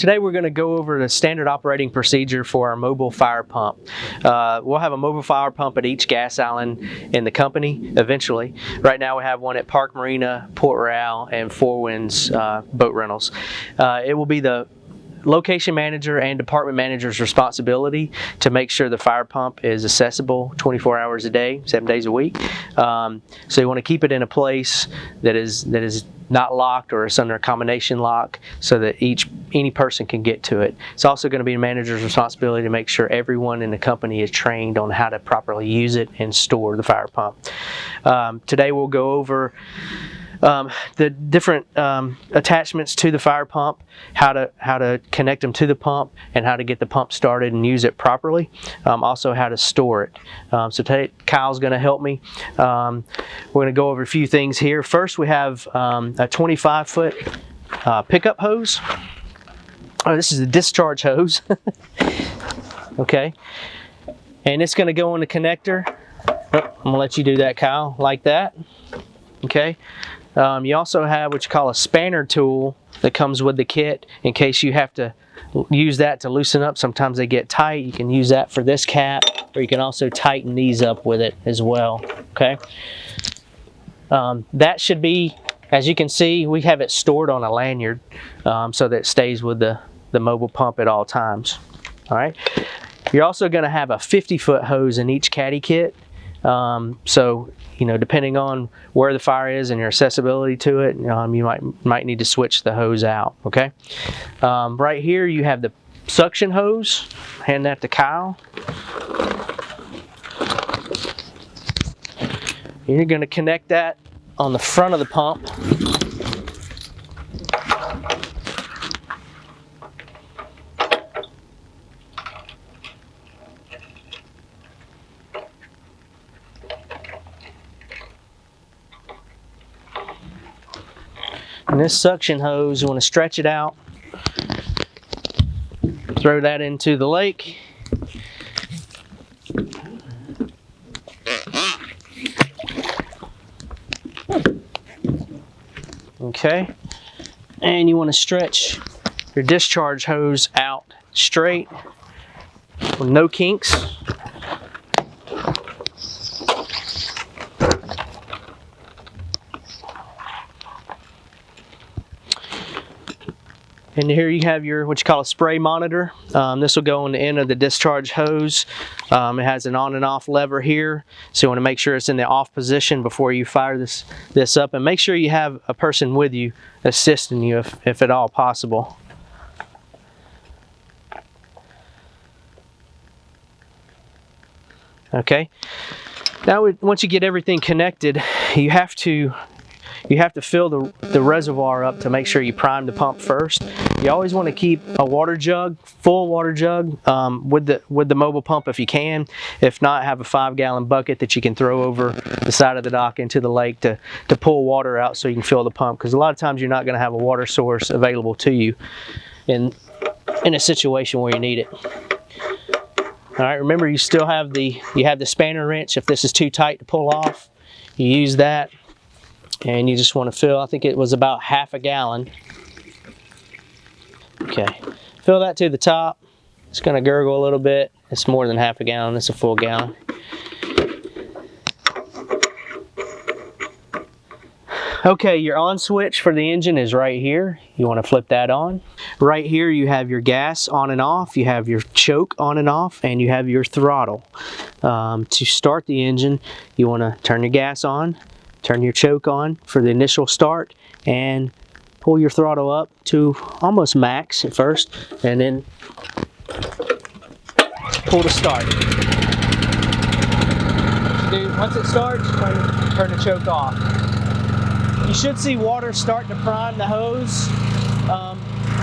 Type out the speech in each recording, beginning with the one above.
Today we're going to go over the standard operating procedure for our mobile fire pump. We'll have a mobile fire pump at each gas island in the company eventually. Right now we have one at Park Marina, Port Royale, and Four Winds Boat Rentals. It will be the location manager and department manager's responsibility to make sure the fire pump is accessible 24 hours a day, 7 days a week. So you want to keep it in a place that is not locked or it's under a combination lock so that any person can get to it. It's also going to be the manager's responsibility to make sure everyone in the company is trained on how to properly use it and store the fire pump. Today we'll go over the different attachments to the fire pump, how to connect them to the pump, and how to get the pump started and use it properly. Also how to store it. So today Kyle's going to help me. We're going to go over a few things here. First we have a 25-foot pickup hose. Oh, this is a discharge hose. Okay, and it's going to go on the connector. I'm going to let you do that, Kyle, like that. Okay. You also have what you call a spanner tool that comes with the kit in case you have to use that to loosen up. Sometimes they get tight. You can use that for this cap, or you can also tighten these up with it as well. Okay. That should be, as you can see, we have it stored on a lanyard so that it stays with the mobile pump at all times. All right. You're also going to have a 50-foot hose in each caddy kit. So, you know, depending on where the fire is and your accessibility to it, you might need to switch the hose out. Okay. Right here you have the suction hose. Hand that to Kyle. You're going to connect that on the front of the pump. And this suction hose, you want to stretch it out, throw that into the lake. Okay, and you want to stretch your discharge hose out straight with no kinks. And here you have your what you call a spray monitor. This will go on the end of the discharge hose. It has an on and off lever here, so you want to make sure it's in the off position before you fire this up, and make sure you have a person with you assisting you if at all possible. Okay. Now once you get everything connected, you have to fill the reservoir up to make sure you prime the pump first. You always want to keep a water jug, full water jug, with the mobile pump if you can. If not, have a 5-gallon bucket that you can throw over the side of the dock into the lake to pull water out so you can fill the pump. Because a lot of times you're not going to have a water source available to you in a situation where you need it. All right. Remember, you still have the spanner wrench. If this is too tight to pull off, you use that. And you just want to fill, I think it was about half a gallon. Okay, fill that to the top. It's going to gurgle a little bit. It's more than half a gallon, it's a full gallon. Okay, your on switch for the engine is right here. You want to flip that on. Right here you have your gas on and off, you have your choke on and off, and you have your throttle. To start the engine, you want to turn your gas on, turn your choke on for the initial start, and pull your throttle up to almost max at first, and then pull to start. Once it starts, turn the choke off. You should see water starting to prime the hose.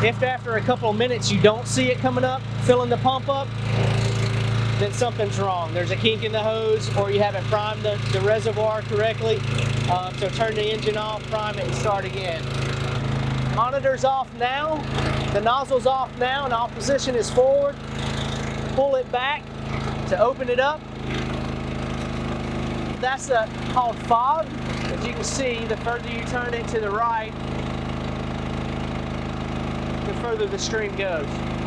If after a couple of minutes you don't see it coming up, filling the pump up, then something's wrong. There's a kink in the hose, or you haven't primed the reservoir correctly. So turn the engine off, prime it, and start again. Monitor's off now. The nozzle's off now, and all position is forward. Pull it back to open it up. That's called fog. As you can see, the further you turn it to the right, the further the stream goes.